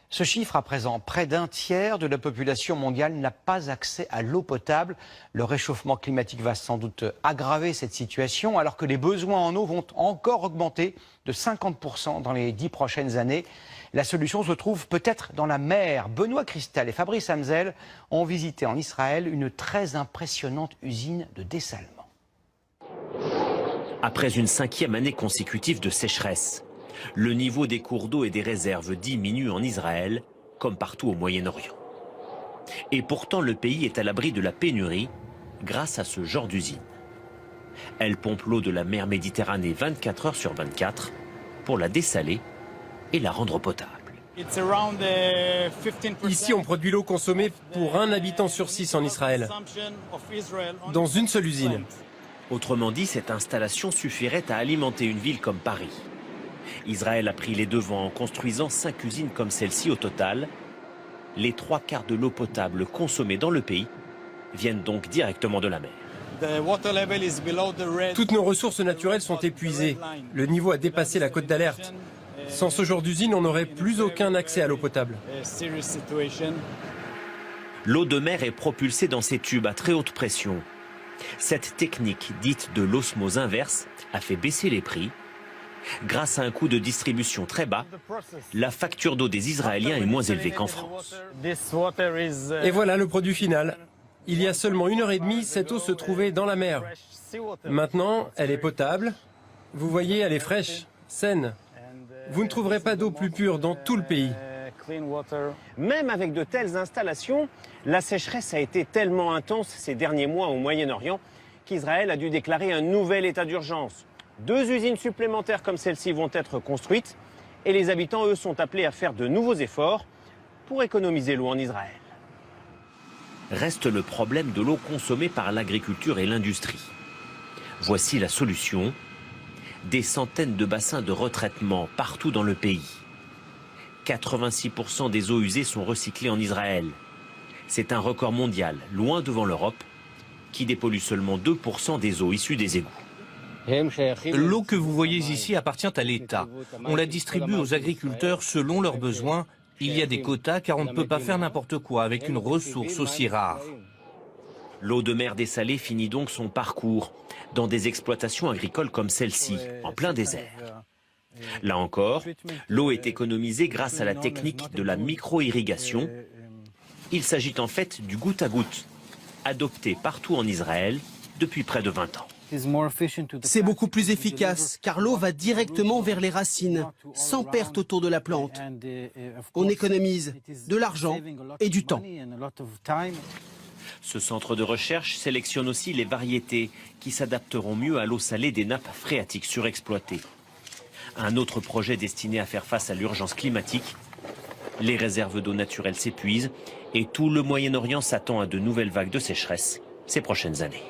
Ce chiffre, à présent, près d'un tiers de la population mondiale n'a pas accès à l'eau potable. Le réchauffement climatique va sans doute aggraver cette situation, alors que les besoins en eau vont encore augmenter de 50% dans les 10 prochaines années. La solution se trouve peut-être dans la mer. Benoît Cristal et Fabrice Hamzel ont visité en Israël une très impressionnante usine de dessalement. Après une 5e année consécutive de sécheresse, le niveau des cours d'eau et des réserves diminue en Israël, comme partout au Moyen-Orient. Et pourtant, le pays est à l'abri de la pénurie grâce à ce genre d'usine. Elle pompe l'eau de la mer Méditerranée 24 heures sur 24 pour la dessaler et la rendre potable. Ici, on produit l'eau consommée pour un habitant sur 6 en Israël, dans une seule usine. Autrement dit, cette installation suffirait à alimenter une ville comme Paris. Israël a pris les devants en construisant 5 usines comme celle-ci au total. Les 3/4 de l'eau potable consommée dans le pays viennent donc directement de la mer. Toutes nos ressources naturelles sont épuisées. Le niveau a dépassé la cote d'alerte. Sans ce genre d'usine, on n'aurait plus aucun accès à l'eau potable. L'eau de mer est propulsée dans ces tubes à très haute pression. Cette technique, dite de l'osmose inverse, a fait baisser les prix. Grâce à un coût de distribution très bas, la facture d'eau des Israéliens est moins élevée qu'en France. Et voilà le produit final. Il y a seulement 1h30, cette eau se trouvait dans la mer. Maintenant, elle est potable. Vous voyez, elle est fraîche, saine. Vous ne trouverez pas d'eau plus pure dans tout le pays. Même avec de telles installations, la sécheresse a été tellement intense ces derniers mois au Moyen-Orient qu'Israël a dû déclarer un nouvel état d'urgence. 2 usines supplémentaires comme celle-ci vont être construites et les habitants, eux, sont appelés à faire de nouveaux efforts pour économiser l'eau en Israël. Reste le problème de l'eau consommée par l'agriculture et l'industrie. Voici la solution. Des centaines de bassins de retraitement partout dans le pays. 86% des eaux usées sont recyclées en Israël. C'est un record mondial, loin devant l'Europe, qui dépollue seulement 2% des eaux issues des égouts. L'eau que vous voyez ici appartient à l'État. On la distribue aux agriculteurs selon leurs besoins. Il y a des quotas car on ne peut pas faire n'importe quoi avec une ressource aussi rare. L'eau de mer dessalée finit donc son parcours dans des exploitations agricoles comme celle-ci, en plein désert. Là encore, l'eau est économisée grâce à la technique de la micro-irrigation. Il s'agit en fait du goutte à goutte, adopté partout en Israël depuis près de 20 ans. C'est beaucoup plus efficace car l'eau va directement vers les racines, sans perte autour de la plante. On économise de l'argent et du temps. Ce centre de recherche sélectionne aussi les variétés qui s'adapteront mieux à l'eau salée des nappes phréatiques surexploitées. Un autre projet destiné à faire face à l'urgence climatique. Les réserves d'eau naturelle s'épuisent et tout le Moyen-Orient s'attend à de nouvelles vagues de sécheresse ces prochaines années.